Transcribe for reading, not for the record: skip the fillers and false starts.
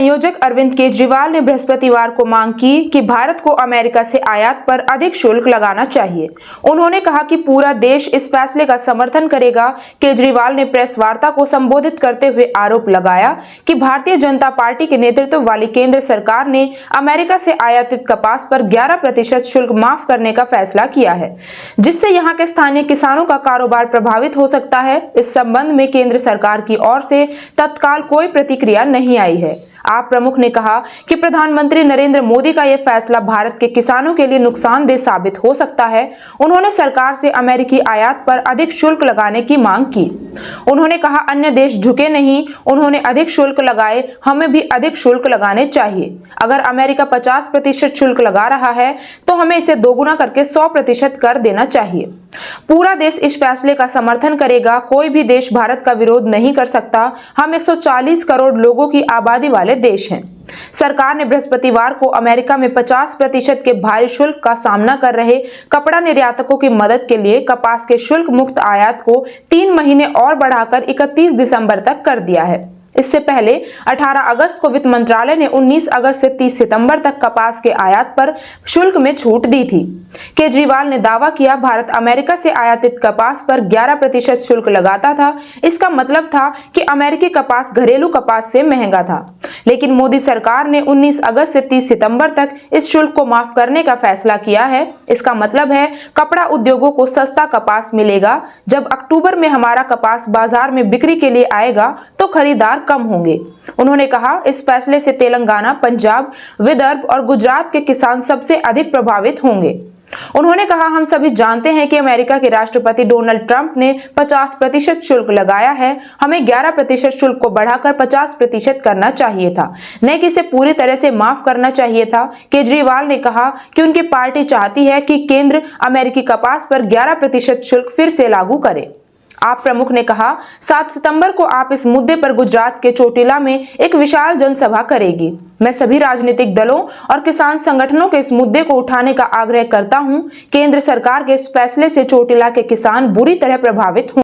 संयोजक अरविंद केजरीवाल ने बृहस्पतिवार को मांग की कि भारत को अमेरिका से आयात पर अधिक शुल्क लगाना चाहिए। उन्होंने कहा कि पूरा देश इस फैसले का समर्थन करेगा। केजरीवाल ने प्रेस वार्ता को संबोधित करते हुए आरोप लगाया कि भारतीय जनता पार्टी के नेतृत्व वाली केंद्र सरकार ने अमेरिका से आयातित कपास पर 11% शुल्क माफ करने का फैसला किया है, जिससे यहाँ के स्थानीय किसानों का कारोबार प्रभावित हो सकता है। इस संबंध में केंद्र सरकार की ओर से तत्काल कोई प्रतिक्रिया नहीं आई है। आप प्रमुख ने कहा कि प्रधानमंत्री नरेंद्र मोदी का यह फैसला भारत के किसानों के लिए नुकसानदेह साबित हो सकता है। उन्होंने सरकार से अमेरिकी आयात पर अधिक शुल्क लगाने की मांग की। उन्होंने कहा, अन्य देश झुके नहीं, उन्होंने अधिक शुल्क लगाए, हमें भी अधिक शुल्क लगाने चाहिए। अगर अमेरिका 50% शुल्क लगा रहा है तो हमें इसे दोगुना करके 100% कर देना चाहिए। पूरा देश इस फैसले का समर्थन करेगा। कोई भी देश भारत का विरोध नहीं कर सकता। हम 140 करोड़ लोगों की आबादी वाले देश हैं। सरकार ने बृहस्पतिवार को अमेरिका में 50% के भारी शुल्क का सामना कर रहे कपड़ा निर्यातकों की मदद के लिए कपास के शुल्क मुक्त आयात को 3 महीने और बढ़ाकर 31 दिसंबर तक कर दिया है। इससे पहले 18 अगस्त को वित्त मंत्रालय ने 19 अगस्त से 30 सितंबर तक कपास के आयात पर शुल्क में छूट दी थी। केजरीवाल ने दावा किया, भारत अमेरिका से आयातित कपास पर 11% शुल्क लगाता था। इसका मतलब था कि अमेरिकी कपास घरेलू कपास से महंगा था, लेकिन मोदी सरकार ने 19 अगस्त से 30 सितंबर तक इस शुल्क को माफ करने का फैसला किया है। इसका मतलब है कपड़ा उद्योगों को सस्ता कपास मिलेगा। जब अक्टूबर में हमारा कपास बाजार में बिक्री के लिए आएगा तो खरीदार कम होंगे। उन्होंने कहा, इस फैसले से तेलंगाना, पंजाब, विदर्भ और गुजरात के किसान सबसे अधिक प्रभावित होंगे। उन्होंने कहा, हम सभी जानते हैं कि अमेरिका के राष्ट्रपति डोनाल्ड ट्रंप ने 50% शुल्क लगाया है। हमें 11% शुल्क को बढ़ाकर 50% करना चाहिए था, न कि इसे पूरी तरह से माफ करना चाहिए था। केजरीवाल ने कहा कि उनकी पार्टी चाहती है कि केंद्र अमेरिकी कपास पर 11% शुल्क फिर से लागू करे। आप प्रमुख ने कहा, 7 सितंबर को आप इस मुद्दे पर गुजरात के चोटिला में एक विशाल जनसभा करेगी। मैं सभी राजनीतिक दलों और किसान संगठनों के इस मुद्दे को उठाने का आग्रह करता हूं। केंद्र सरकार के इस फैसले से चोटिला के किसान बुरी तरह प्रभावित होंगे।